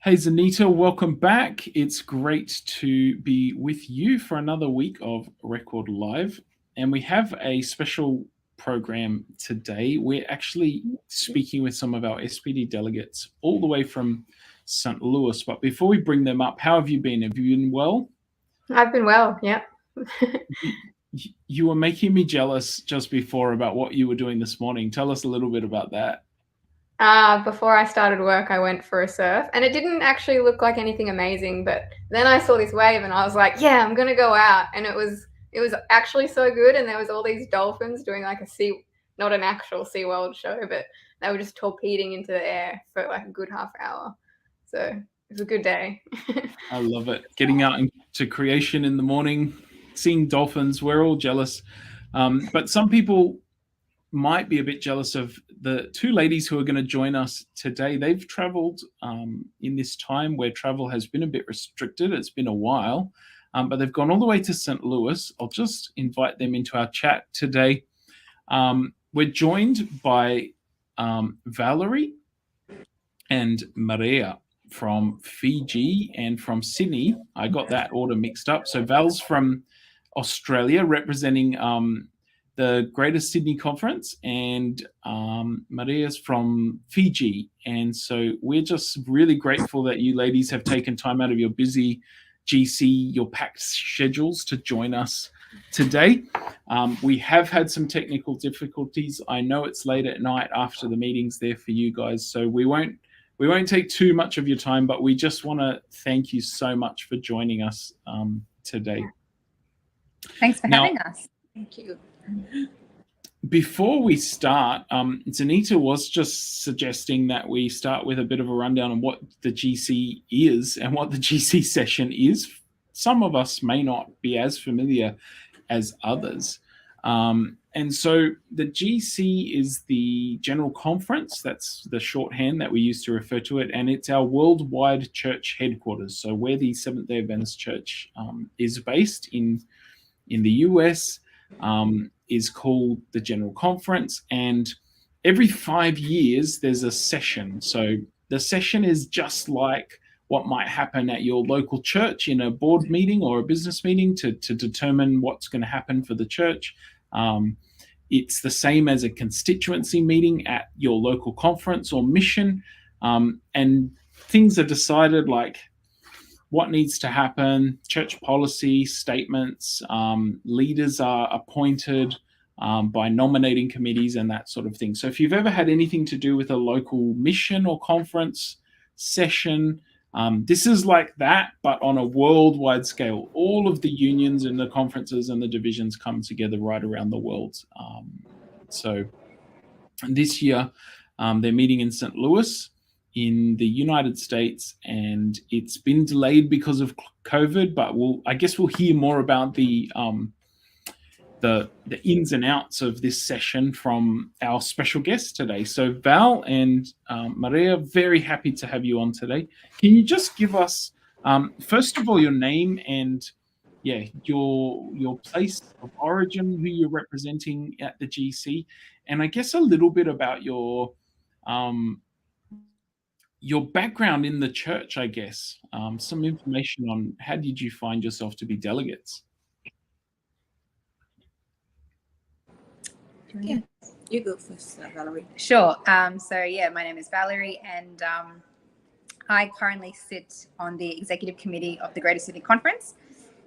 Hey, Zanita, welcome back. It's great to be with you for another week of Record Live. And we have a special program today. We're actually speaking with some of our SPD delegates all the way from St. Louis. But before we bring them up, how have you been? Have you been well? I've been well, yeah. You were making me jealous just before about what you were doing this morning. Tell us a little bit about that. Before I started work, I went for a surf, and it didn't actually look like anything amazing, but then I saw this wave and I was like, yeah, I'm gonna go out. And it was actually so good, and there was all these dolphins doing like not an actual SeaWorld show, but they were just torpedoing into the air for like a good half hour. So it was a good day. I love it. Getting out into creation in the morning, seeing dolphins, we're all jealous. But some people might be a bit jealous of the two ladies who are going to join us today. They've traveled in this time where travel has been a bit restricted. It's been a while, but they've gone all the way to St. Louis. I'll just invite them into our chat today. We're joined by Valerie and Maria from Fiji and from Sydney. I got that order mixed up. So Val's from Australia representing the Greater Sydney Conference, and Maria's from Fiji. And so we're just really grateful that you ladies have taken time out of your busy GC, your packed schedules to join us today. We have had some technical difficulties. I know it's late at night after the meetings there for you guys, so we won't take too much of your time, but we just want to thank you so much for joining us today. Thanks for having us. Thank you. Before we start, Zanita was just suggesting that we start with a bit of a rundown on what the GC is and what the GC session is. Some of us may not be as familiar as others. And so the GC is the General Conference. That's the shorthand that we use to refer to it. And it's our worldwide church headquarters. So where the Seventh-day Adventist Church is based in the US, is called the General Conference, and every 5 years there's a session. So the session is just like what might happen at your local church in a board meeting or a business meeting to determine what's going to happen for the church. It's the same as a constituency meeting at your local conference or mission, and things are decided like what needs to happen, church policy statements, leaders are appointed by nominating committees and that sort of thing. So if you've ever had anything to do with a local mission or conference session, this is like that, but on a worldwide scale. All of the unions and the conferences and the divisions come together right around the world. So this year, they're meeting in St. Louis in the United States, and it's been delayed because of COVID, but I guess we'll hear more about the ins and outs of this session from our special guests today. So Val and Maria, very happy to have you on today. Can you just give us, first of all, your name and your place of origin, who you're representing at the GC, and I guess a little bit about your background in the church, I guess. Some information on how did you find yourself to be delegates? Yeah, you go first, Valerie. Sure. So yeah, my name is Valerie, and I currently sit on the executive committee of the Greater Sydney Conference.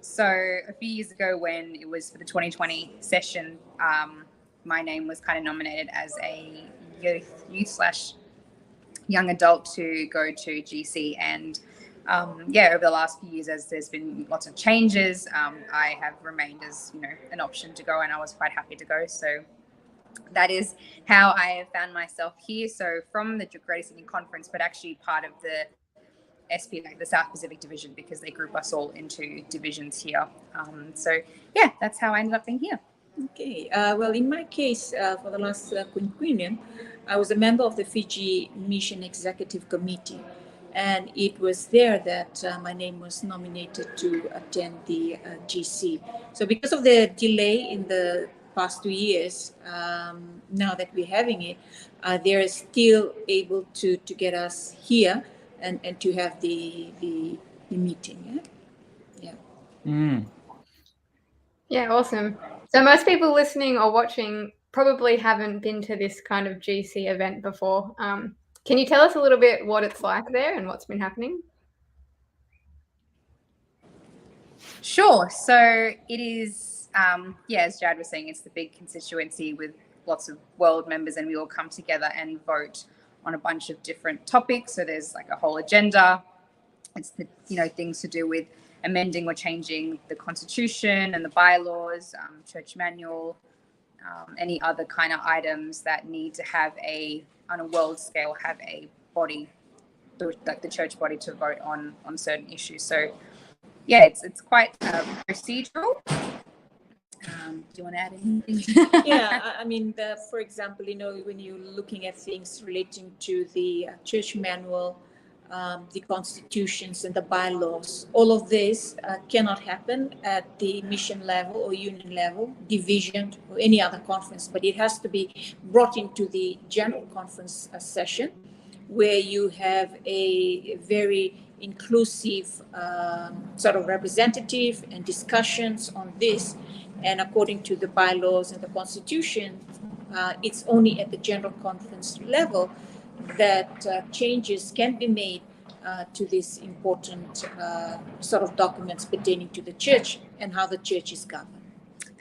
So a few years ago, when it was for the 2020 session, my name was kind of nominated as a youth/young adult to go to GC. And over the last few years, as there's been lots of changes, I have remained as an option to go, and I was quite happy to go. So that is how I have found myself here. So from the Greater Sydney Conference, but actually part of the SPD, the South Pacific Division, because they group us all into divisions here. So yeah, that's how I ended up being here. Okay. Well, in my case, for the last quinquennium, I was a member of the Fiji Mission Executive Committee, and it was there that my name was nominated to attend the GC. So because of the delay in the past 2 years, now that we're having it, they're still able to get us here and to have the meeting. Yeah. Yeah, awesome. So most people listening or watching probably haven't been to this kind of GC event before. Can you tell us a little bit what it's like there and what's been happening? Sure. So it is, as Jad was saying, it's the big constituency with lots of world members, and we all come together and vote on a bunch of different topics. So there's like a whole agenda. It's the things to do with amending or changing the constitution and the bylaws, church manual, any other kind of items that need to have on a world scale, have a body, like the church body, to vote on certain issues. So yeah, it's quite procedural. Do you want to add anything? Yeah, I mean, for example, when you're looking at things relating to the church manual, the constitutions and the bylaws, all of this cannot happen at the mission level or union level, division or any other conference, but it has to be brought into the general conference session, where you have a very inclusive sort of representative and discussions on this. And according to the bylaws and the constitution, it's only at the general conference level that changes can be made to these important sort of documents pertaining to the church and how the church is governed.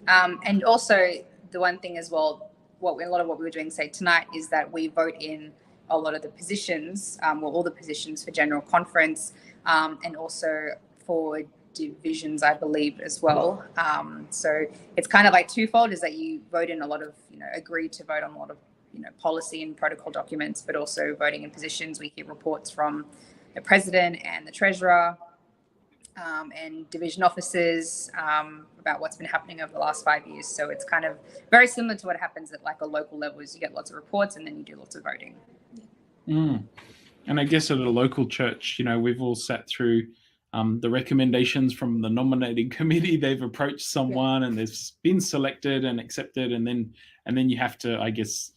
And also the one thing as well, a lot of what we were doing, say, tonight, is that we vote in a lot of the positions, all the positions for general conference, and also for divisions, I believe, as well. So it's kind of like twofold, is that you vote in a lot of, agree to vote on a lot of, policy and protocol documents, but also voting in positions. We hear reports from the president and the treasurer and division officers about what's been happening over the last 5 years. So it's kind of very similar to what happens at like a local level, is you get lots of reports and then you do lots of voting. And I guess at a local church, we've all sat through the recommendations from the nominating committee. They've approached someone and they've been selected and accepted, and then you have to, I guess,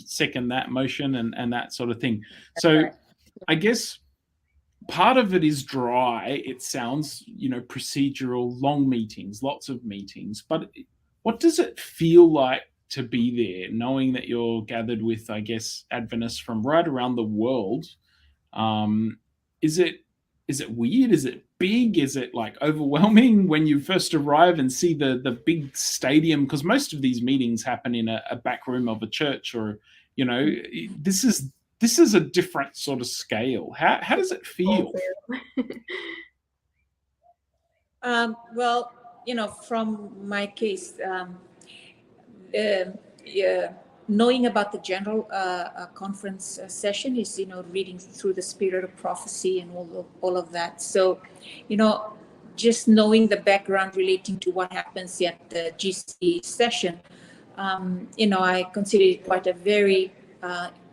second that motion and that sort of thing. That's so right. I guess part of it is dry. It sounds, procedural, long meetings, lots of meetings. But what does it feel like to be there, knowing that you're gathered with, I guess, Adventists from right around the world? Is it weird? Is it big? Is it like overwhelming when you first arrive and see the big stadium? Because most of these meetings happen in a back room of a church, or this is a different sort of scale. How does it feel? Well, from my case, knowing about the general conference session is, reading through the spirit of prophecy and all of that. So, just knowing the background relating to what happens at the GC session, I consider it quite a very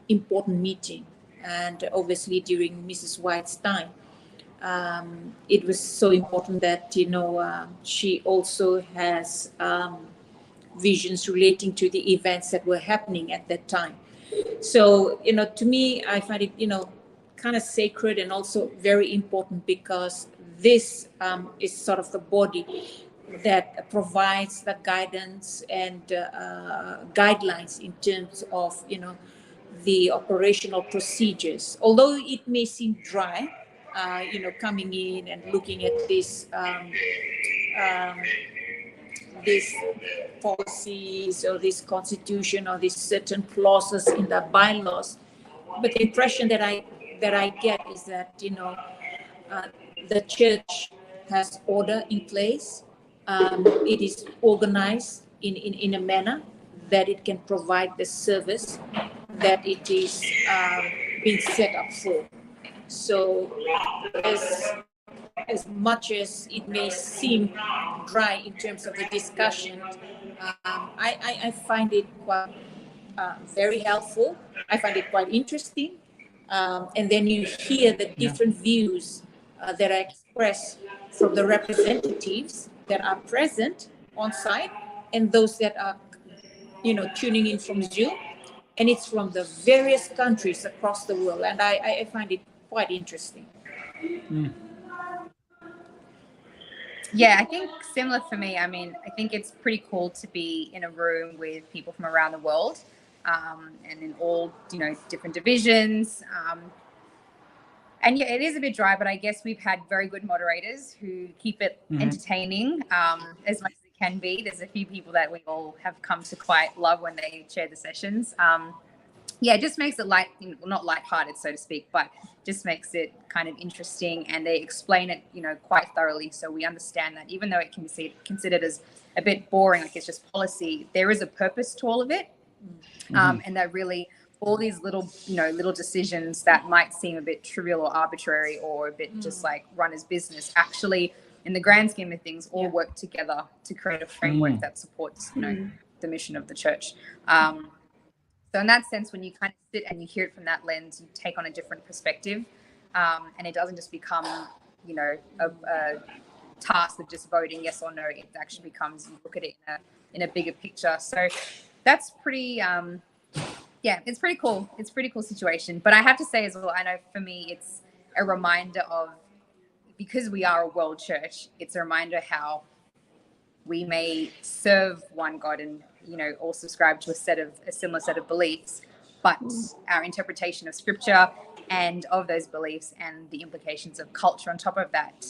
important meeting. And obviously during Mrs. White's time, it was so important that, she also has visions relating to the events that were happening at that time. So, to me, I find it, kind of sacred and also very important, because this is sort of the body that provides the guidance and guidelines in terms of, the operational procedures. Although it may seem dry, coming in and looking at this these policies or this constitution or these certain clauses in the bylaws, but the impression that I get is that the church has order in place. It is organized in a manner that it can provide the service that it is being set up for. So as much as it may seem dry in terms of the discussion, I find it quite very helpful. I find it quite interesting. And then you hear the different views that are expressed from the representatives that are present on site and those that are, tuning in from Zoom. And it's from the various countries across the world. And I find it quite interesting. Yeah, I think similar for me. I mean, I think it's pretty cool to be in a room with people from around the world, and in all, different divisions. And yeah, it is a bit dry, but I guess we've had very good moderators who keep it entertaining as much as it can be. There's a few people that we all have come to quite love when they share the sessions. Yeah, it just makes it not lighthearted, so to speak, but just makes it kind of interesting, and they explain it, quite thoroughly, so we understand that even though it can be considered as a bit boring, like it's just policy, there is a purpose to all of it, and that really all these little decisions that might seem a bit trivial or arbitrary or a bit just like run as business, actually, in the grand scheme of things, all work together to create a framework that supports, the mission of the church. So in that sense, when you kind of sit and you hear it from that lens, you take on a different perspective, and it doesn't just become, a task of just voting yes or no. It actually becomes, you look at it in a bigger picture. So that's pretty, it's pretty cool. It's a pretty cool situation. But I have to say as well, I know for me, it's a reminder of, because we are a world church, it's a reminder how we may serve one God and, all subscribe to a similar set of beliefs, but our interpretation of scripture and of those beliefs and the implications of culture on top of that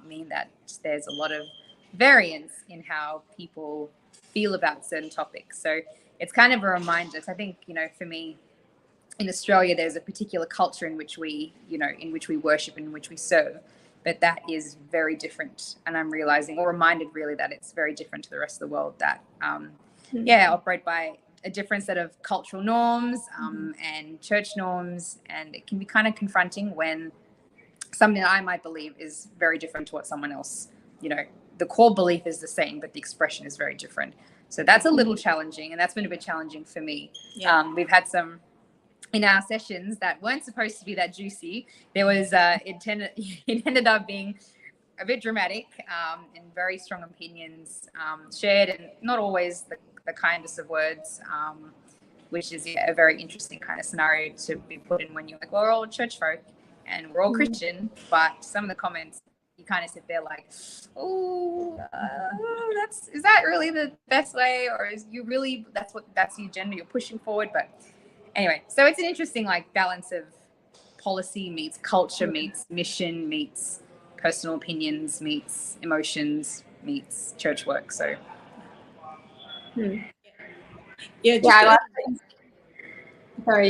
mean that there's a lot of variance in how people feel about certain topics. So it's kind of a reminder. I think, for me, in Australia, there's a particular culture in which we worship and in which we serve. But that is very different. And I'm realizing, or reminded really, that it's very different to the rest of the world, that, operate by a different set of cultural norms and church norms. And it can be kind of confronting when something that I might believe is very different to what someone else, the core belief is the same, but the expression is very different. So that's a little challenging, and that's been a bit challenging for me. Yeah. We've had some in our sessions that weren't supposed to be that juicy. There was it ended up being a bit dramatic, and very strong opinions shared, and not always the kindest of words, which is a very interesting kind of scenario to be put in when you're like, well, we're all church folk and we're all Christian, but some of the comments, you kind of sit there like, is that really the best way, or is you really that's the agenda you're pushing forward? But anyway, so it's an interesting balance of policy meets culture meets mission meets personal opinions meets emotions meets church work. So Sorry,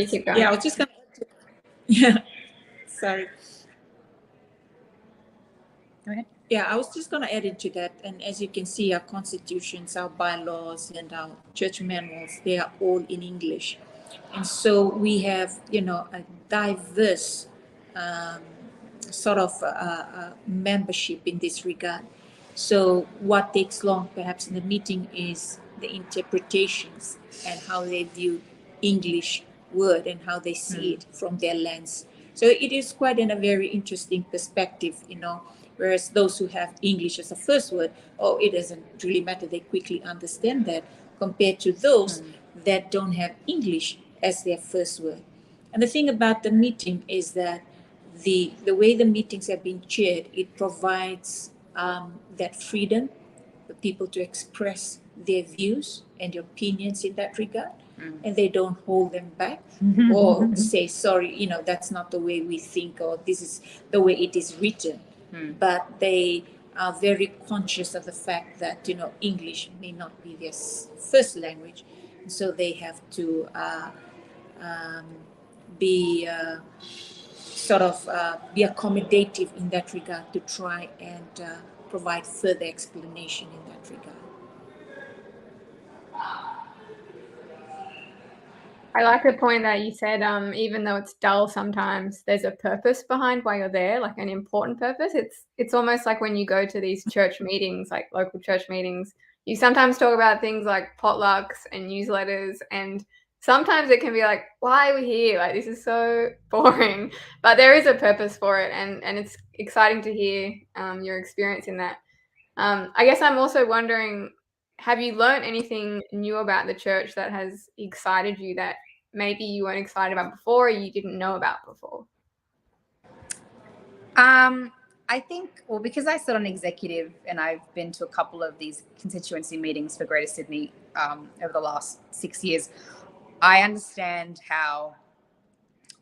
you keep going. Yeah, I was just gonna yeah. Sorry. Go ahead. Yeah, I was just going to add into that. And as you can see, our constitutions, our bylaws, and our church manuals, they are all in English. And so we have, a diverse sort of membership in this regard. So what takes long, perhaps, in the meeting is the interpretations and how they view English word and how they see it from their lens. So it is quite a very interesting perspective, whereas those who have English as a first word, it doesn't really matter, they quickly understand that, compared to those that don't have English as their first word. And the thing about the meeting is that the way the meetings have been chaired, it provides that freedom for people to express their views and opinions in that regard, and they don't hold them back or say, sorry, that's not the way we think, or this is the way it is written. But they are very conscious of the fact that, English may not be their first language, and so they have to be be accommodative in that regard, to try and provide further explanation in that regard. I like the point that you said, even though it's dull sometimes, there's a purpose behind why you're there, like an important purpose. It's almost like when you go to these church meetings, like local church meetings, you sometimes talk about things like potlucks and newsletters, and sometimes it can be like, why are we here? Like, this is so boring. But there is a purpose for it, and it's exciting to hear your experience in that. I guess I'm also wondering, have you learned anything new about the church that has excited you that maybe you weren't excited about before or you didn't know about before? I think, well, because I sit on executive and I've been to a couple of these constituency meetings for Greater Sydney over the last 6 years, I understand how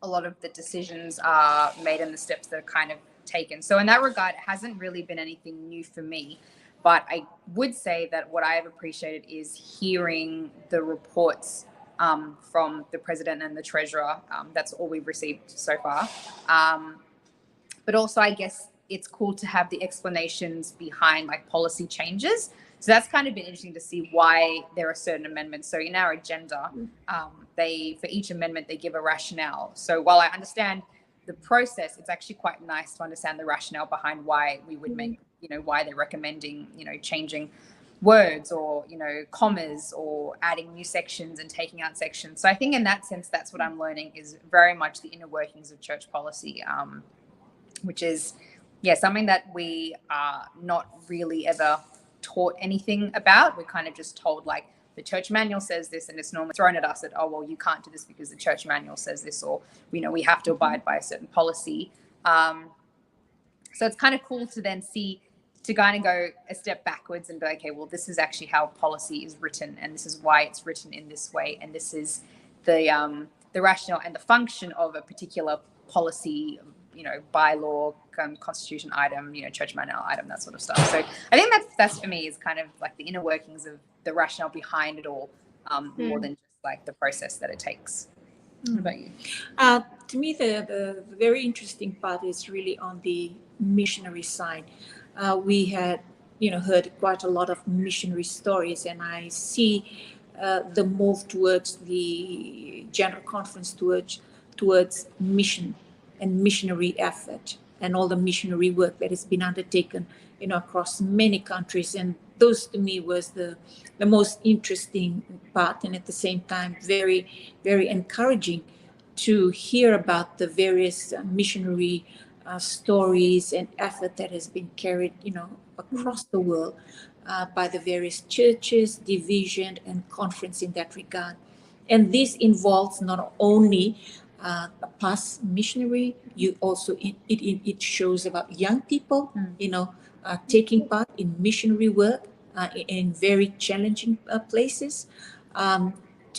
a lot of the decisions are made and the steps that are kind of taken. So in that regard, it hasn't really been anything new for me. But I would say that what I have appreciated is hearing the reports from the president and the treasurer. That's all we've received so far. But also, I guess it's cool to have the explanations behind like policy changes. So that's kind of been interesting to see why there are certain amendments. So in our agenda, for each amendment, they give a rationale. So while I understand the process, it's actually quite nice to understand the rationale behind why we would make, why they're recommending, changing words or, commas or adding new sections and taking out sections. So I think in that sense, that's what I'm learning is very much the inner workings of church policy, which is, something that we are not really ever taught anything about. We're kind of just told like the church manual says this, and it's normally thrown at us that, oh, well, you can't do this because the church manual says this, or, we have to abide by a certain policy. So it's kind of cool to then see, to kind of go a step backwards and be like, okay, well, this is actually how policy is written, and this is why it's written in this way, and this is the rationale and the function of a particular policy, bylaw, constitution item, church manual item, that sort of stuff. So I think that's for me is kind of like the inner workings of the rationale behind it all, more than just like the process that it takes. What about you? To me, the very interesting part is really on the missionary side. We had, heard quite a lot of missionary stories, and I see the move towards the General Conference towards mission and missionary effort and all the missionary work that has been undertaken, across many countries. And those to me was the most interesting part, and at the same time, very, very encouraging to hear about the various missionary stories and effort that has been carried, across the world by the various churches, division, and conference in that regard. And this involves not only a past missionary, you also it shows about young people, taking part in missionary work in very challenging places. To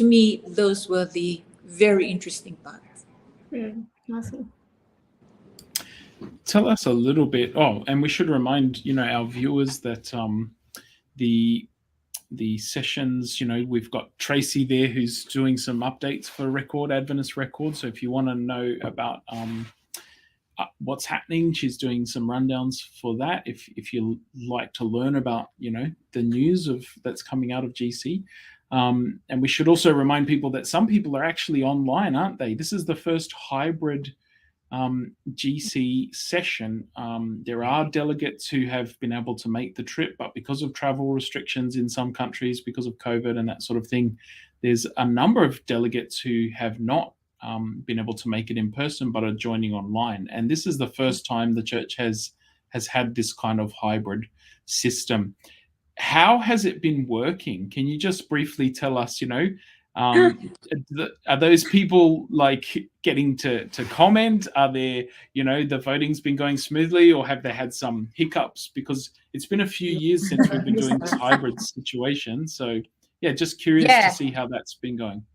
me, those were the very interesting parts. Awesome. Tell us a little bit. Oh, and we should remind our viewers that the sessions, we've got Tracy there who's doing some updates for Adventist Record. So if you want to know about what's happening, she's doing some rundowns for that. If you like to learn about the news that's coming out of GC. And we should also remind people that some people are actually online, aren't they? This is the first hybrid GC session. There are delegates who have been able to make the trip, but because of travel restrictions in some countries, because of COVID and that sort of thing, there's a number of delegates who have not been able to make it in person, but are joining online. And this is the first time the church has had this kind of hybrid system. How has it been working? Can you just briefly tell us, are those people like getting to comment? Are there, the voting's been going smoothly, or have they had some hiccups? Because it's been a few years since we've been doing this hybrid situation. So yeah, just curious to see how that's been going.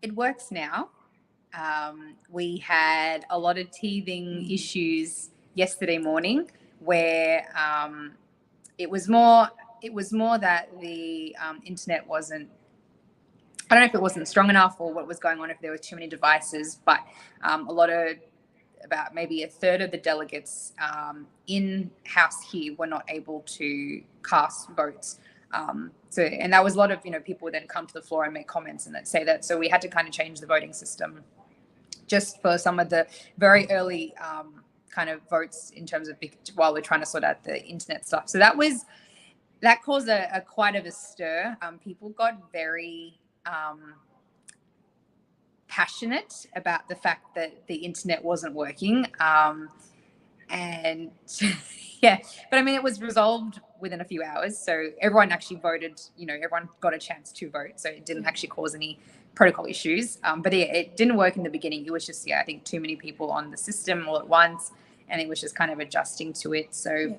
It works now. We had a lot of teething issues yesterday morning where it was more that the internet wasn't, I don't know if it wasn't strong enough or what was going on, if there were too many devices, but about maybe a third of the delegates in-house here were not able to cast votes. And that was a lot of, people then come to the floor and make comments and that say that. So we had to kind of change the voting system just for some of the very early kind of votes in terms of while we're trying to sort out the internet stuff. So that caused a quite of a stir. People got very passionate about the fact that the internet wasn't working. And yeah, but I mean, it was resolved within a few hours. So everyone actually voted, everyone got a chance to vote. So it didn't actually cause any protocol issues. But it didn't work in the beginning. It was just, I think too many people on the system all at once, and it was just kind of adjusting to it. So,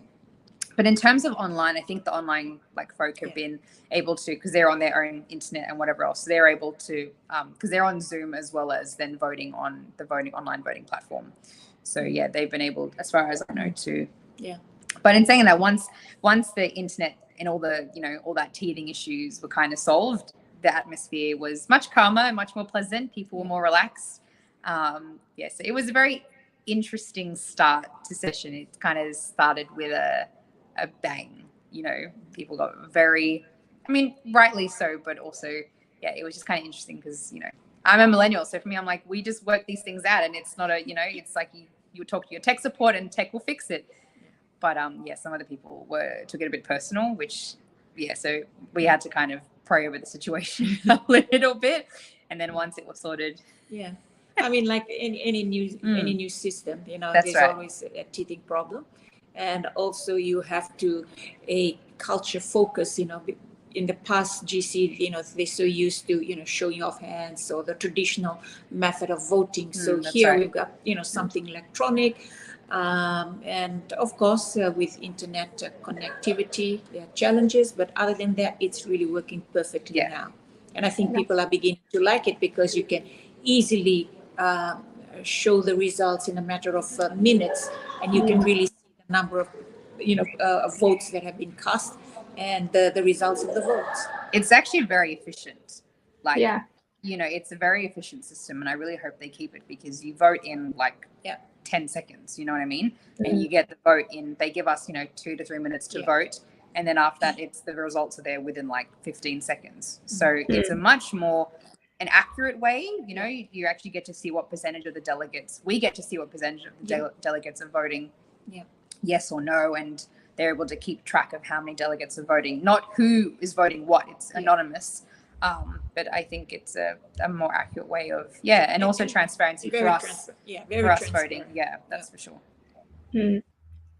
but in terms of online, I think the online folk have been able to, because they're on their own internet and whatever else, they're able to, because they're on Zoom as well as then voting on the online voting platform. So they've been able, as far as I know, to. Yeah. But in saying that, once the internet and all the all that teething issues were kind of solved, the atmosphere was much calmer and much more pleasant. People were more relaxed. So it was a very interesting start to session. It kind of started with a bang. People got very, rightly so, but also, it was just kind of interesting because, I'm a millennial. So for me, I'm like, we just work these things out, and it's not it's like you talk to your tech support and tech will fix it. But some other people took it a bit personal, which, so we had to kind of pray over the situation a little bit. And then once it was sorted. Yeah. Like any new system, That's there's right. always a teething problem. And also you have to a culture focus, in the past GC, they're so used to, showing off hands or the traditional method of voting. So here right. we've got, something electronic. And of course, with internet connectivity, there are challenges, but other than that, it's really working perfectly now. And I think people are beginning to like it because you can easily show the results in a matter of minutes, and you can really see the number of votes that have been cast and the results of the votes. It's actually very efficient. Yeah. It's a very efficient system, and I really hope they keep it, because you vote in 10 seconds, you know what I mean? And you get the vote in, they give us 2 to 3 minutes to vote, and then after that the results are there within 15 seconds. So it's a much more an accurate way. You actually get to see what percentage of the delegates, we get to see what percentage of the delegates are voting yes or no, and they're able to keep track of how many delegates are voting, not who is voting what. It's anonymous. But I think it's a more accurate way of, and also transparency for us. For us voting. Yeah, that's for sure.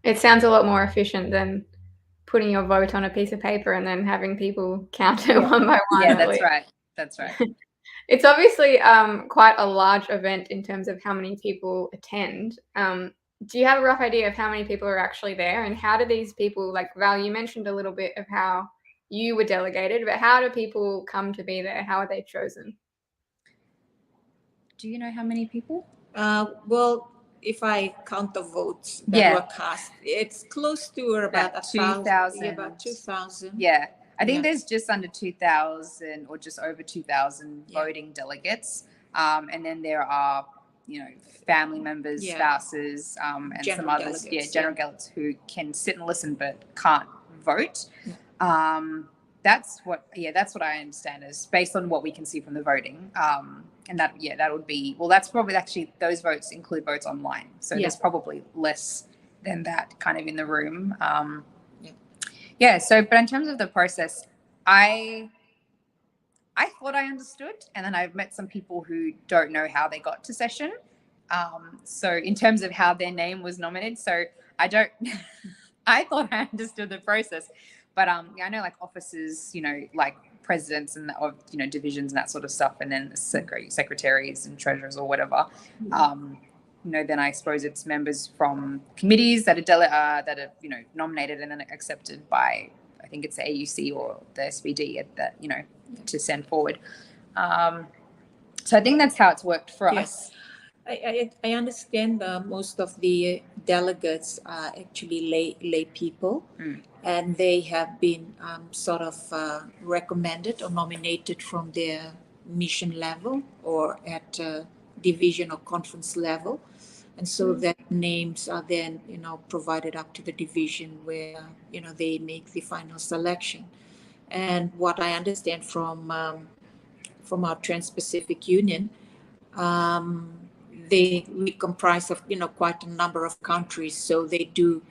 It sounds a lot more efficient than putting your vote on a piece of paper and then having people count it one by one. Yeah, that's right. That's right. It's obviously quite a large event in terms of how many people attend. Do you have a rough idea of how many people are actually there, and how do these people, Val, you mentioned a little bit of how you were delegated, but how do people come to be there? How are they chosen? Do you know how many people? Well, if I count the votes that were cast, it's close to about 2,000. About 2,000. Yeah. I think there's just under 2,000 or just over 2,000 voting delegates. And then there are, family members, spouses, and general some others, general delegates who can sit and listen but can't vote. That's what I understand is based on what we can see from the voting. And that would be, that's probably actually, those votes include votes online. So there's probably less than that kind of in the room. So, but in terms of the process, I thought I understood, and then I've met some people who don't know how they got to session. So in terms of how their name was nominated, so I thought I understood the process, but I know officers, presidents and of divisions and that sort of stuff, and then secretaries and treasurers or whatever. Then I suppose it's members from committees that are nominated and then accepted by, I think it's the AUC or the SPD to send forward. So I think that's how it's worked for us. I understand most of the delegates are actually lay people, and they have been sort of recommended or nominated from their mission level or at division or conference level. And so that names are then, provided up to the division where, they make the final selection. And what I understand from our Trans-Pacific Union, we comprise of, quite a number of countries. So they do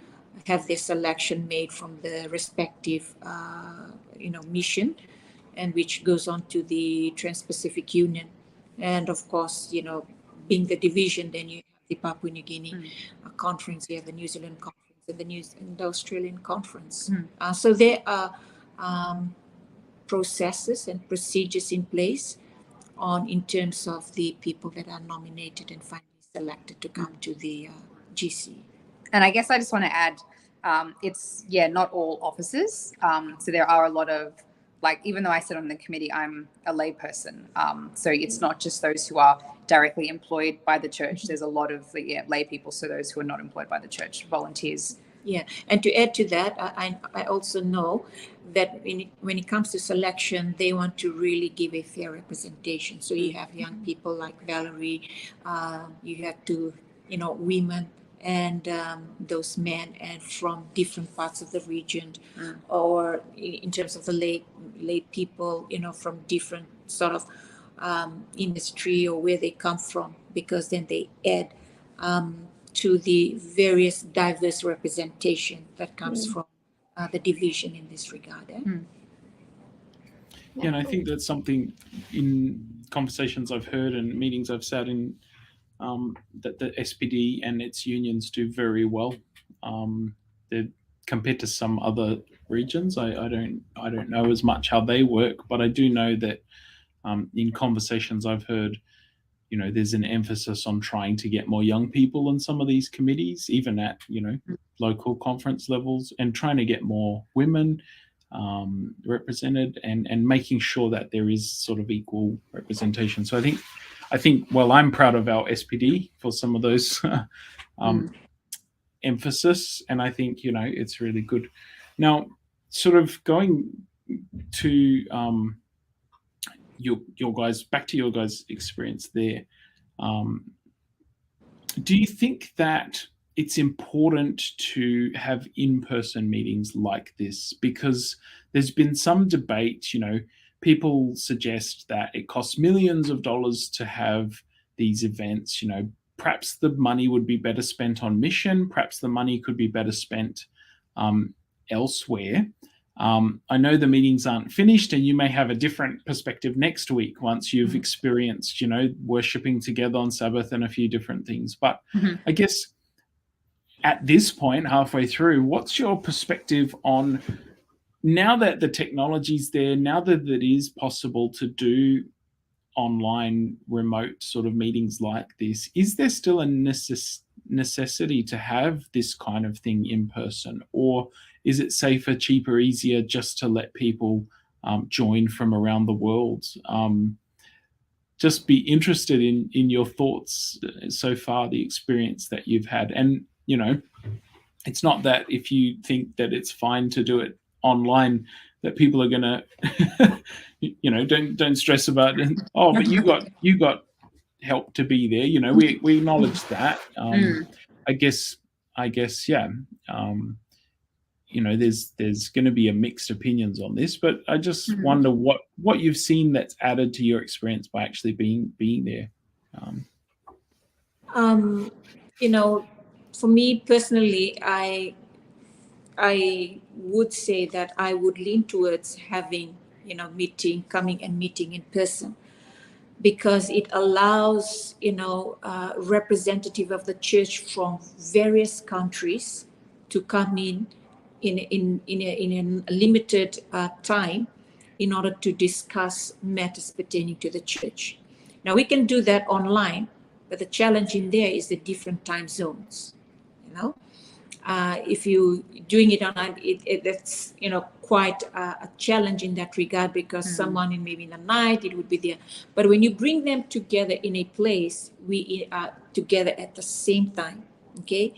have their selection made from the respective, mission, and which goes on to the Trans-Pacific Union. And of course, being the division, then you the Papua New Guinea conference, you have the New Zealand conference and the Australian conference. So there are processes and procedures in place on in terms of the people that are nominated and finally selected to come to the GC. And I guess I just want to add, it's, not all officers. So there are a lot of, like, even though I sit on the committee, I'm a lay person. So it's not just those who are directly employed by the church. There's a lot of lay people, so those who are not employed by the church, volunteers. Yeah, and to add to that, I also know that when it comes to selection, they want to really give a fair representation. So you have young people like Valerie, you have women, and those men and from different parts of the region, or in terms of the lay people, from different sort of industry or where they come from, because then they add to the various diverse representation that comes from the division in this regard. Yeah, and I think that's something in conversations I've heard and meetings I've sat in, that the SPD and its unions do very well. They're compared to some other regions. I don't know as much how they work, but I do know that in conversations I've heard, there's an emphasis on trying to get more young people in some of these committees, even at local conference levels, and trying to get more women represented, and making sure that there is sort of equal representation. So I think well, I'm proud of our SPD for some of those emphasis, and I think it's really good. Now, sort of going to your guys' experience there. Do you think that it's important to have in-person meetings like this? Because there's been some debate, people suggest that it costs millions of dollars to have these events. Perhaps the money would be better spent on mission. Perhaps the money could be better spent elsewhere. I know the meetings aren't finished, and you may have a different perspective next week once you've experienced, worshipping together on Sabbath and a few different things. But I guess at this point, halfway through, what's your perspective on, now that the technology's there, now that it is possible to do online remote sort of meetings like this, is there still a necessity to have this kind of thing in person, or is it safer, cheaper, easier just to let people join from around the world? Just be interested in your thoughts so far, the experience that you've had. And it's not that if you think that it's fine to do it online that people are gonna don't stress about it. Oh, but you got help to be there. We acknowledge that. I guess yeah. There's going to be a mixed opinions on this, but I just wonder what you've seen that's added to your experience by actually being there. For me personally, I would say that I would lean towards having coming and meeting in person, because it allows representative of the church from various countries to come in a limited time in order to discuss matters pertaining to the church. Now, we can do that online, but the challenge in there is the different time zones. If you're doing it online, that's quite a challenge in that regard, because someone maybe in the night, it would be there. But when you bring them together in a place, we are together at the same time. Okay,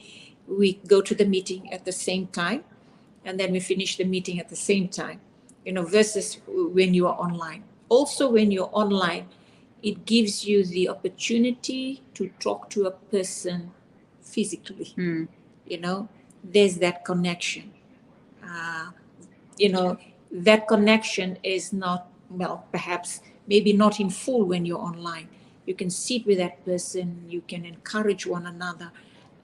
we go to the meeting at the same time, and then we finish the meeting at the same time. Versus when you are online. Also, when you're online, it gives you the opportunity to talk to a person physically. There's that connection. That connection is not, perhaps maybe not in full when you're online. You can sit with that person, you can encourage one another.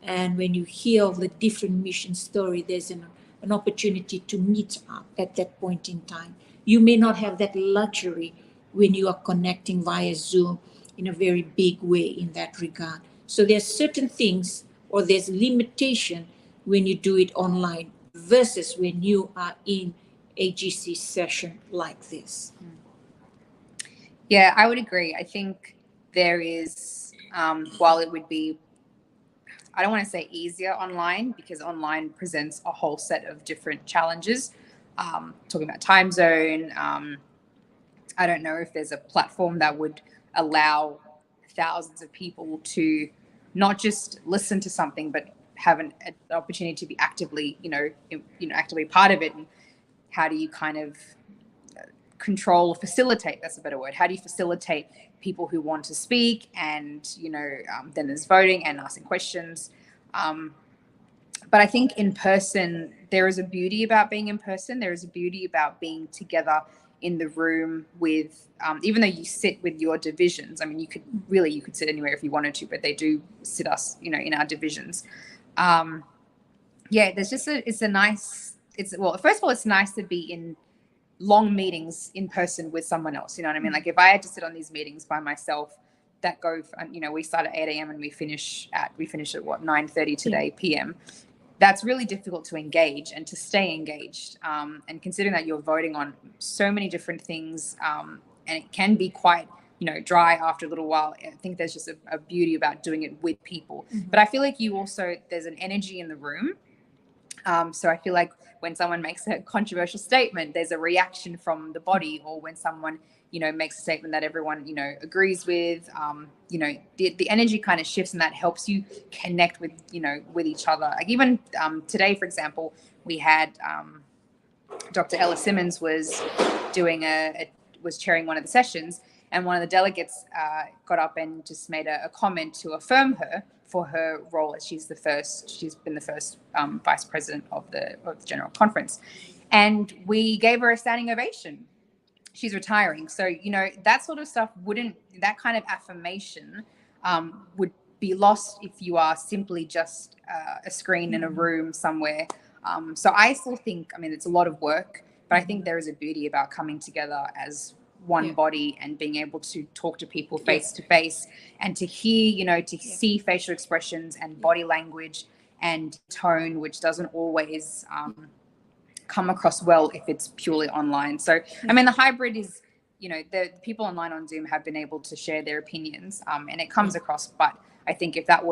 And when you hear of the different mission story, there's an opportunity to meet up at that point in time. You may not have that luxury when you are connecting via Zoom in a very big way in that regard. So there's certain things, or there's limitation when you do it online versus when you are in a GC session like this. Yeah, I would agree. I think there is, while it would be, I don't want to say easier online, because online presents a whole set of different challenges. Talking about time zone, I don't know if there's a platform that would allow thousands of people to not just listen to something, but have an opportunity to be actively, actively part of it. And how do you kind of control or facilitate? That's a better word. How do you facilitate people who want to speak, and then there's voting and asking questions. But I think in person, there is a beauty about being in person. There is a beauty about being together in the room with, even though you sit with your divisions. I mean, you could sit anywhere if you wanted to, but they do sit us, in our divisions. There's just first of all, it's nice to be in long meetings in person with someone else. You know what I mean? Like if I had to sit on these meetings by myself that go, we start at 8 a.m. and we finish at 9:30 today p.m. That's really difficult to engage and to stay engaged. And considering that you're voting on so many different things, and it can be quite, dry after a little while, I think there's just a beauty about doing it with people. Mm-hmm. But I feel like there's an energy in the room. So I feel like when someone makes a controversial statement, there's a reaction from the body, or when someone, makes a statement that everyone, agrees with, the energy kind of shifts, and that helps you connect with, with each other. Like even today, for example, we had Dr. Ella Simmons was chairing one of the sessions, and one of the delegates got up and just made a comment to affirm her for her role, as she's been the first vice president of the General Conference. And we gave her a standing ovation. She's retiring. So, that sort of stuff that kind of affirmation would be lost if you are simply just a screen in a room somewhere. So I still think, it's a lot of work, but I think there is a beauty about coming together as one body and being able to talk to people face to face, and to hear, see facial expressions and body language and tone, which doesn't always come across well if it's purely online. So, the hybrid is, the people online on Zoom have been able to share their opinions, and it comes across. But I think if that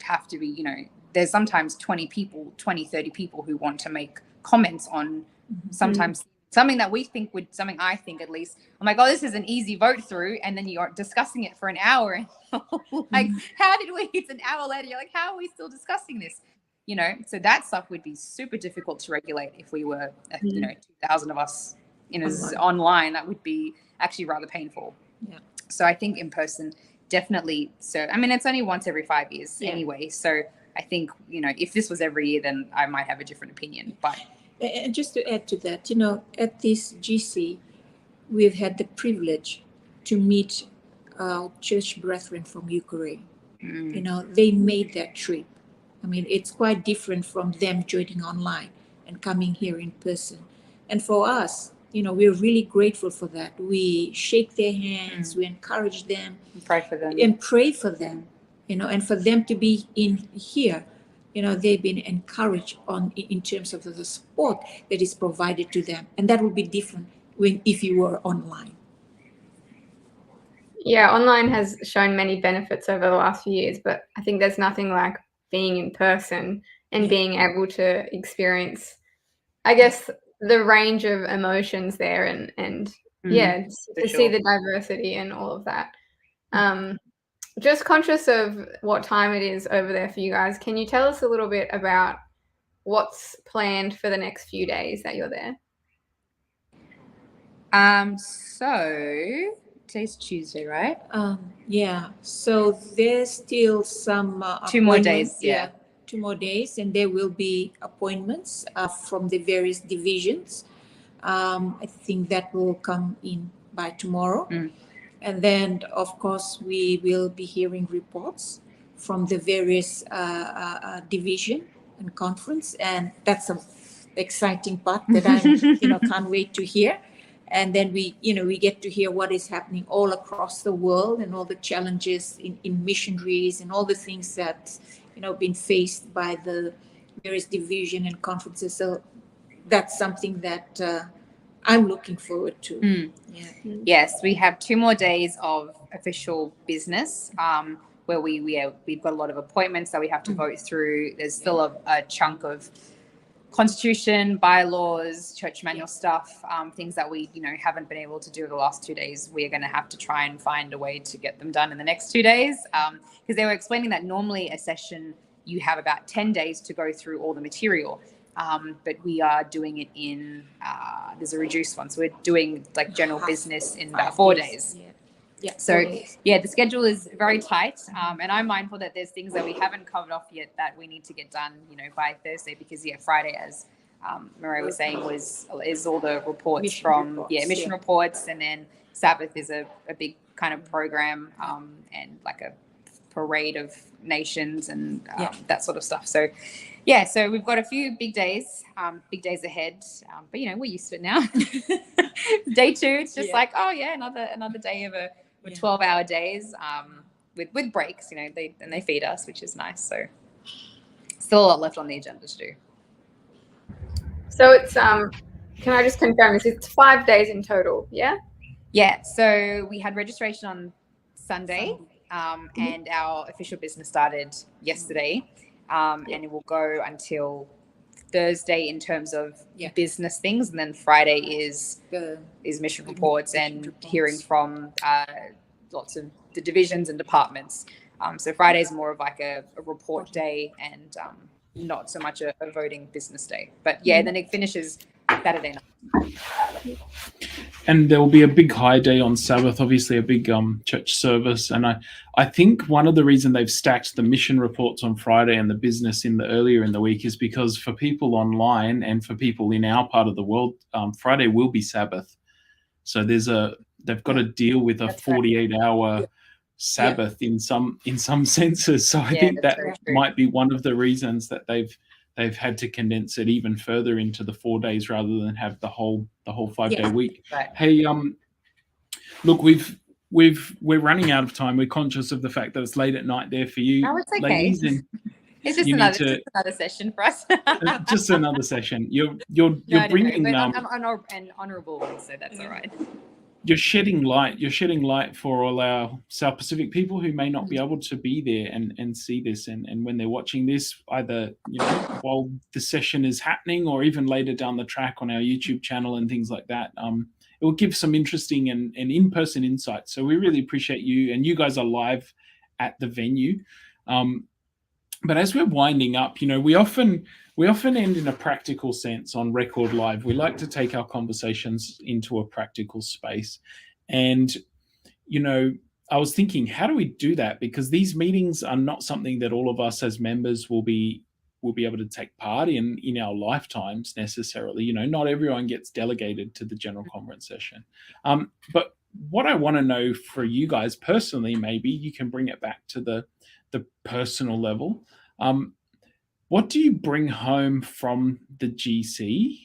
have to be, there's sometimes 30 people who want to make comments on sometimes something that I think at least, I'm like, oh, this is an easy vote through. And then you're discussing it for an hour. And like, it's an hour later, you're like, how are we still discussing this? So that stuff would be super difficult to regulate if we were, 2,000 of us online. That would be actually rather painful. Yeah. So I think in person, definitely. So, it's only once every 5 years anyway. So I think, if this was every year, then I might have a different opinion. But and just to add to that, at this GC, we've had the privilege to meet our church brethren from Ukraine. They made that trip. It's quite different from them joining online and coming here in person. And for us, we're really grateful for that. We shake their hands, we encourage them, pray for them, and for them to be in here. They've been encouraged in terms of the support that is provided to them. And that would be different if you were online. Yeah, online has shown many benefits over the last few years, but I think there's nothing like being in person and being able to experience, I guess, the range of emotions there and see the diversity and all of that. Just conscious of what time it is over there for you guys, can you tell us a little bit about what's planned for the next few days that you're there? So today's Tuesday, right? So there's still some 2 more days. 2 more days, and there will be appointments from the various divisions. I think that will come in by tomorrow. And then, of course, we will be hearing reports from the various division and conference, and that's an exciting part that I can't wait to hear. And then we get to hear what is happening all across the world and all the challenges in missionaries and all the things that been faced by the various division and conferences. So that's something that I'm looking forward to. Mm. Yeah. Yes, we have 2 more days of official business where we've got a lot of appointments that we have to vote through. There's still a chunk of constitution, bylaws, church manual stuff, things that we haven't been able to do the last 2 days. We're going to have to try and find a way to get them done in the next 2 days, because they were explaining that normally a session you have about 10 days to go through all the material. But we are doing it in, there's a reduced one. So we're doing like general business in about 4 days. Yeah. Yeah. So yeah, the schedule is very tight. And I'm mindful that there's things that we haven't covered off yet that we need to get done, by Thursday, because Friday, as Maria was saying, is all the reports mission reports. And then Sabbath is a big kind of program, and like a parade of nations and that sort of stuff. So yeah, so we've got a few big days ahead, but we're used to it now. Day 2, it's just like, another day of a 12-hour days, with breaks. They feed us, which is nice. So still a lot left on the agenda to do. So it's can I just confirm this? It's 5 days in total, yeah? Yeah. So we had registration on Sunday, and our official business started yesterday. And it will go until Thursday in terms of business things, and then Friday is mission reports and hearing from lots of the divisions and departments. So Friday is more of like a report day, and not so much a voting business day. But then it finishes Saturday night. And there will be a big high day on Sabbath, obviously a big church service. And I think one of the reasons they've stacked the mission reports on Friday and the business earlier in the week is because for people online and for people in our part of the world, Friday will be Sabbath. So they've got to deal with a 48-hour Sabbath in some senses. So I think that might be one of the reasons that they've had to condense it even further into the 4 days rather than have the whole 5-day week. Right. Hey, look, we're running out of time. We're conscious of the fact that it's late at night there for you, it's okay. ladies, and it's just another session for us. Just another session. You're bringing an honourable one, so that's all right. You're shedding light for all our South Pacific people who may not be able to be there and see this, and when they're watching this, either while the session is happening or even later down the track on our YouTube channel and things like that, it will give some interesting and in-person insights. So we really appreciate you, and you guys are live at the venue. But as we're winding up, we often end in a practical sense on Record Live. We like to take our conversations into a practical space. And, I was thinking, how do we do that? Because these meetings are not something that all of us as members will be able to take part in our lifetimes necessarily. Not everyone gets delegated to the general conference session. But what I want to know for you guys personally, maybe you can bring it back to the personal level. What do you bring home from the GC,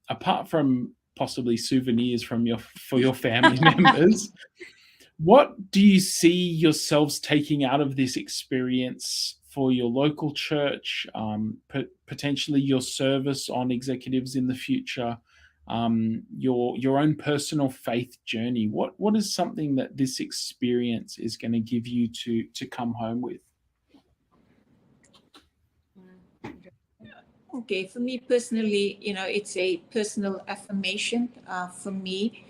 apart from possibly souvenirs for your family members? What do you see yourselves taking out of this experience for your local church, potentially your service on executives in the future, your own personal faith journey? What is something that this experience is going to give you to come home with? Okay, for me personally, it's a personal affirmation for me.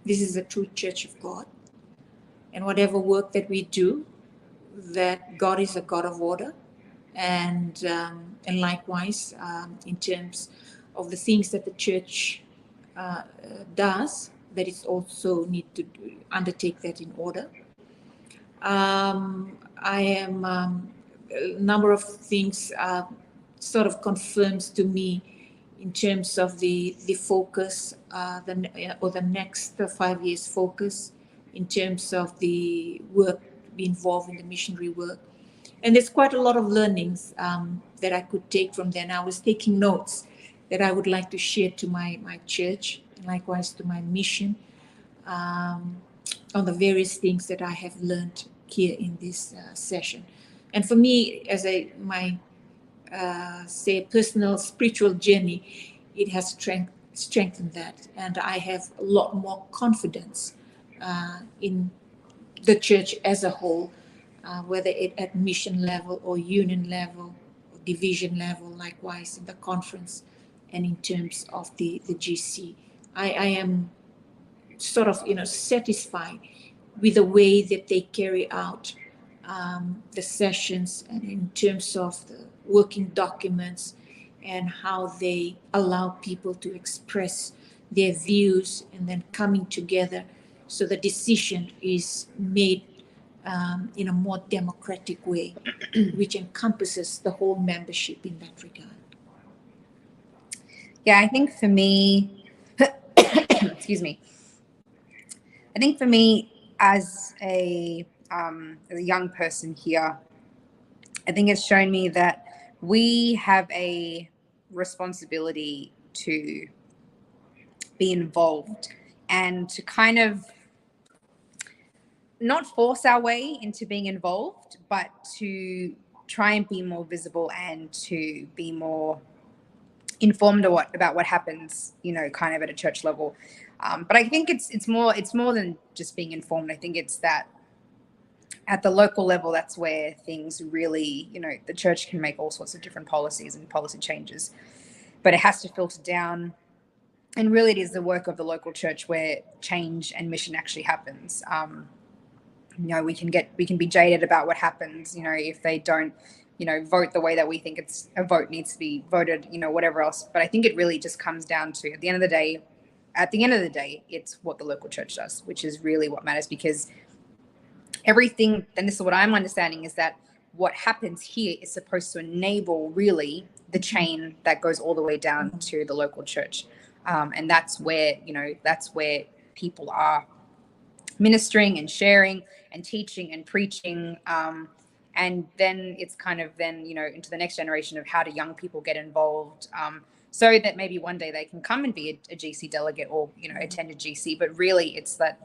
This is a true church of God, and whatever work that we do, that God is a God of order, and likewise in terms of the things that the church does, that it also need to undertake that in order. I am a number of things sort of confirms to me in terms of the focus, the next 5 years focus in terms of the work, be involved in the missionary work. And there's quite a lot of learnings that I could take from there. And I was taking notes that I would like to share to my church, and likewise to my mission, on the various things that I have learned here in this session. And for me, as my say, personal spiritual journey, it has strengthened that. And I have a lot more confidence in the church as a whole, whether it at mission level or union level, or division level, likewise in the conference, and in terms of the GC. I am sort of, satisfied with the way that they carry out the sessions, and in terms of the working documents, and how they allow people to express their views and then coming together so the decision is made in a more democratic way, which encompasses the whole membership in that regard. Yeah, I think for me, excuse me, I think for me as a young person here, I think it's shown me that we have a responsibility to be involved and to kind of not force our way into being involved, but to try and be more visible and to be more informed about what happens, kind of at a church level. But I think it's more than just being informed. I think it's that at the local level, that's where things really, the church can make all sorts of different policies and policy changes, but it has to filter down. And really it is the work of the local church where change and mission actually happens. We can be jaded about what happens, if they don't, vote the way that we think it's a vote needs to be voted, whatever else. But I think it really just comes down to, at the end of the day, it's what the local church does, which is really what matters, because everything, and this is what I'm understanding, is that what happens here is supposed to enable really the chain that goes all the way down to the local church. And that's where people are ministering and sharing and teaching and preaching. And then it's kind of into the next generation of how do young people get involved, so that maybe one day they can come and be a GC delegate or, attend a GC. But really it's that,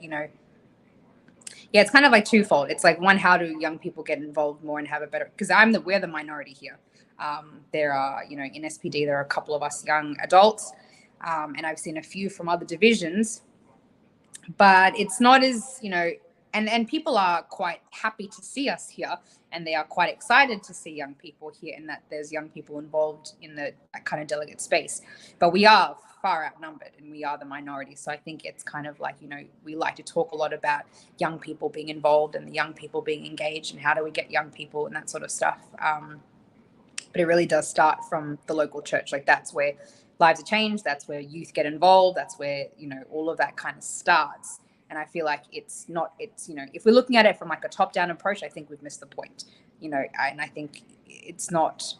it's kind of like twofold. It's like, one, how do young people get involved more and have a better, because we're the minority here. There are, in SPD, there are a couple of us young adults, and I've seen a few from other divisions, but it's not as, and people are quite happy to see us here, and they are quite excited to see young people here, and that there's young people involved in that kind of delegate space. But we are far outnumbered, and we are the minority. So I think it's kind of like, we like to talk a lot about young people being involved and the young people being engaged, and how do we get young people and that sort of stuff. But it really does start from the local church. Like, that's where lives are changed. That's where youth get involved. That's where, all of that kind of starts. And I feel like it's, if we're looking at it from like a top-down approach, I think we've missed the point, and I think it's not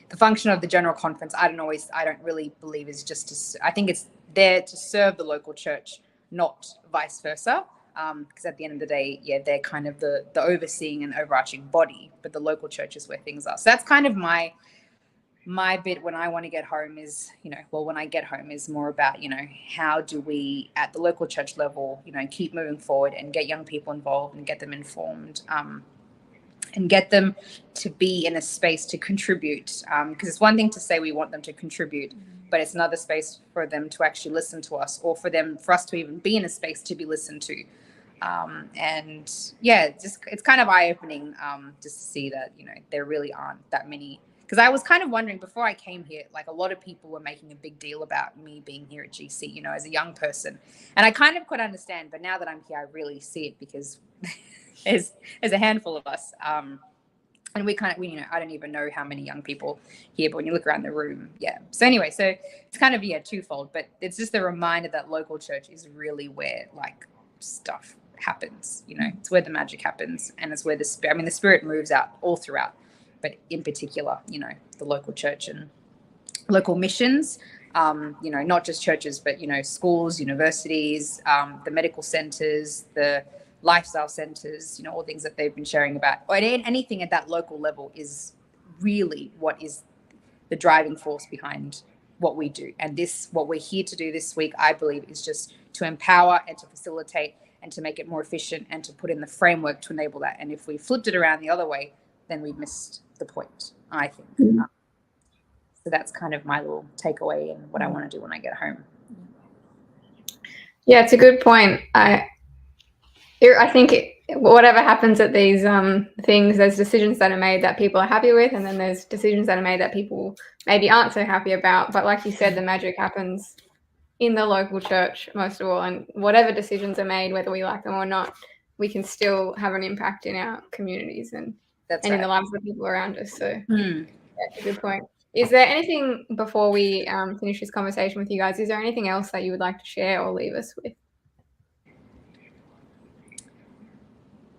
the function of the general conference. I don't really believe is just I think it's there to serve the local church, not vice versa. Because at the end of the day, they're kind of the overseeing and overarching body, but the local church is where things are. So that's kind of my bit when I want to get home is, when I get home is more about, how do we at the local church level, keep moving forward and get young people involved and get them informed, and get them to be in a space to contribute. Because it's one thing to say we want them to contribute, but it's another space for them to actually listen to us, or for us to even be in a space to be listened to. And it's kind of eye-opening just to see that, there really aren't that many. Because I was kind of wondering before I came here, like, a lot of people were making a big deal about me being here at GC, as a young person. And I kind of could understand, but now that I'm here, I really see it, because there's a handful of us. And we I don't even know how many young people here, but when you look around the room, yeah. So anyway, so it's kind of, twofold, but it's just a reminder that local church is really where, like, stuff happens, it's where the magic happens, and it's where the spirit moves out all throughout. But in particular, the local church and local missions, not just churches, but, schools, universities, the medical centers, the lifestyle centers, all things that they've been sharing about. Or anything at that local level is really what is the driving force behind what we do. And what we're here to do this week, I believe, is just to empower and to facilitate and to make it more efficient and to put in the framework to enable that. And if we flipped it around the other way, then we've missed the point. I think. So that's kind of my little takeaway and what I want to do when I get home. Yeah, it's a good point. I think whatever happens at these things, there's decisions that are made that people are happy with, and then there's decisions that are made that people maybe aren't so happy about. But like you said, the magic happens in the local church most of all, and whatever decisions are made, whether we like them or not, we can still have an impact in our communities and in the lives of the people around us. So that's a good point. Is there anything, before we finish this conversation with you guys, is there anything else that you would like to share or leave us with?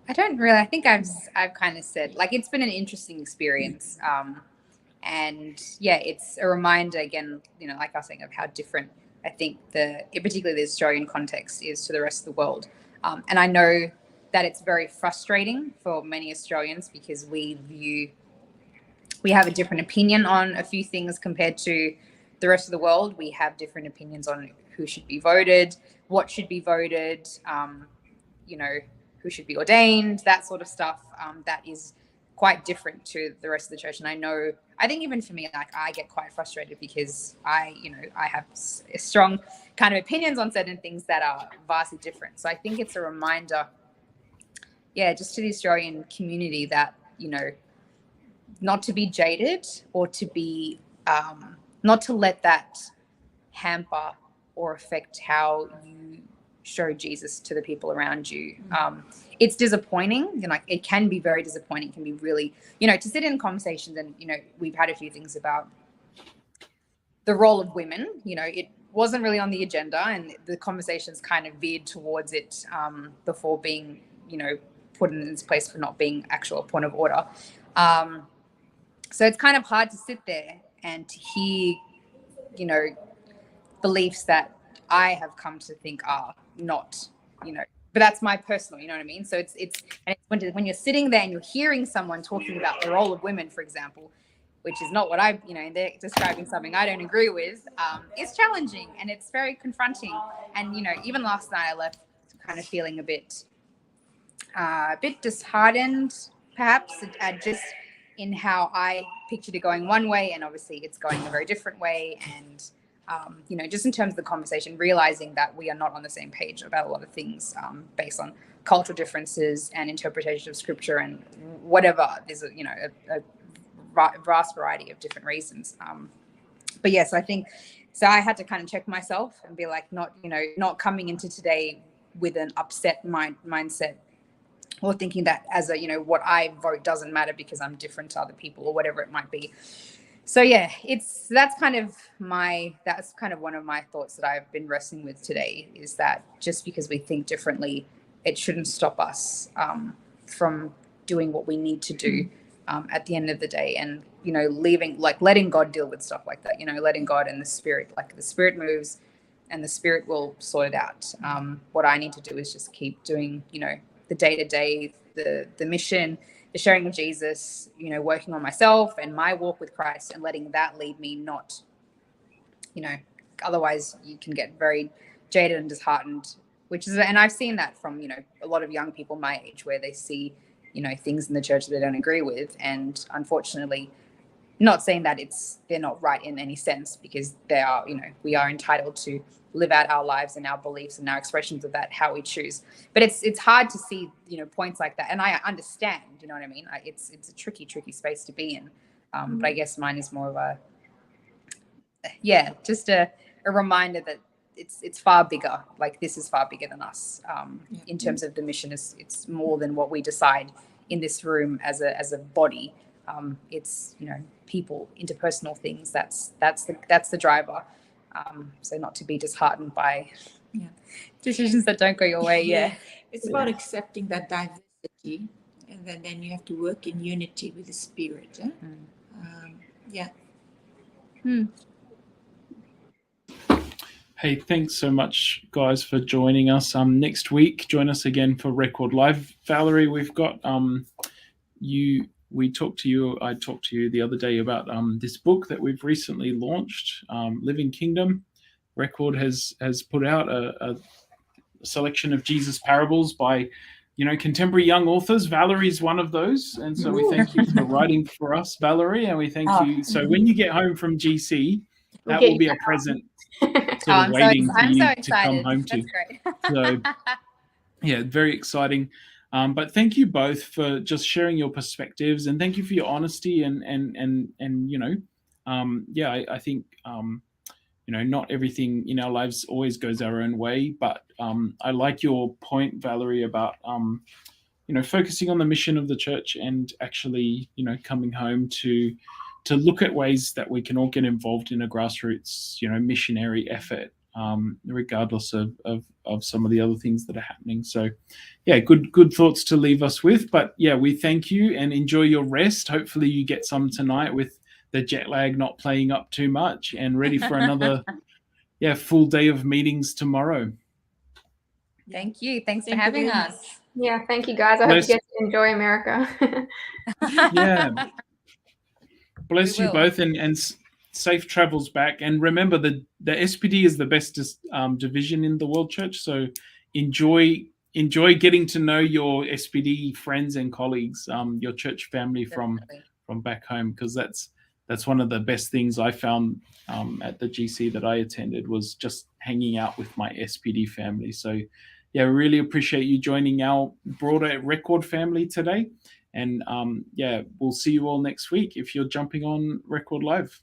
I think I've kind of said, like, it's been an interesting experience. And yeah, it's a reminder again, you know, like I was saying, of how different I think particularly the Australian context is to the rest of the world. And I know that it's very frustrating for many Australians because we have a different opinion on a few things compared to the rest of the world. We have different opinions on who should be voted, what should be voted, you know, who should be ordained, that sort of stuff. That is quite different to the rest of the church. And I think even for me, like, I get quite frustrated because I have strong kind of opinions on certain things that are vastly different. So I think it's a reminder, just to the Australian community that, you know, not to be jaded or to be, not to let that hamper or affect how you show Jesus to the people around you. It's disappointing, you know, like, it can be very disappointing. It can be really, you know, to sit in conversations, and, you know, we've had a few things about the role of women. You know, it wasn't really on the agenda, and the conversations kind of veered towards it before being, you know, put in its place for not being actual point of order. So it's kind of hard to sit there and to hear, you know, beliefs that I have come to think are not, you know, but that's my personal, you know what I mean? So it's when you're sitting there and you're hearing someone talking about the role of women, for example, which is not what I, you know, they're describing something I don't agree with, it's challenging and it's very confronting. And, you know, even last night I left kind of feeling a bit disheartened, perhaps, at just in how I pictured it going one way, and obviously it's going a very different way. And you know, just in terms of the conversation, realizing that we are not on the same page about a lot of things based on cultural differences and interpretation of scripture and whatever. There's a vast variety of different reasons. But yes, I think so. I had to kind of check myself and be like, not coming into today with an upset mindset, or thinking that as a, you know, what I vote doesn't matter because I'm different to other people or whatever it might be. So yeah, that's kind of one of my thoughts that I've been wrestling with today, is that just because we think differently, it shouldn't stop us from doing what we need to do at the end of the day. And, you know, letting God deal with stuff like that, you know, letting God and the Spirit, like, the Spirit moves and the Spirit will sort it out. What I need to do is just keep doing, you know, the day-to-day, the mission, the sharing of Jesus, you know, working on myself and my walk with Christ, and letting that lead me, not, you know, otherwise you can get very jaded and disheartened, and I've seen that from, you know, a lot of young people my age, where they see, you know, things in the church that they don't agree with. And unfortunately, not saying that they're not right in any sense, because they are, you know, we are entitled to live out our lives and our beliefs and our expressions of that how we choose. But it's hard to see, you know, points like that. And I understand, you know what I mean? It's a tricky space to be in. But I guess mine is more of just a reminder that it's far bigger. Like, this is far bigger than us in terms of the mission. It's more than what we decide in this room as a body. It's, you know, people, interpersonal things. That's the driver. So not to be disheartened by decisions that don't go your way. It's about accepting that diversity, and then you have to work in unity with the Spirit. Hey, thanks so much, guys, for joining us. Next week, join us again for Record Live. Valerie, we've got I talked to you the other day about this book that we've recently launched, Living Kingdom. Record has put out a selection of Jesus parables by contemporary young authors. Valerie's one of those, and so we thank you for writing for us, Valerie, and we thank you. So when you get home from GC, that will be a present sort of waiting for you to come home to. That's great. So yeah, very exciting. But thank you both for just sharing your perspectives, and thank you for your honesty and I think not everything in our lives always goes our own way, but I like your point, Valerie, about focusing on the mission of the church and actually coming home to look at ways that we can all get involved in a grassroots missionary effort, regardless of some of the other things that are happening. So yeah, good thoughts to leave us with. But yeah, we thank you and enjoy your rest. Hopefully you get some tonight with the jet lag not playing up too much, and ready for another full day of meetings tomorrow. Thank you. Thanks for having us. Yeah, thank you guys. I hope you get to enjoy America. Yeah. Bless you both, and safe travels back. And remember, the SPD is the best division in the World Church. So enjoy getting to know your SPD friends and colleagues, your church family from back home, because that's one of the best things I found at the GC that I attended, was just hanging out with my SPD family. So yeah, really appreciate you joining our broader Record family today. And we'll see you all next week if you're jumping on Record Live.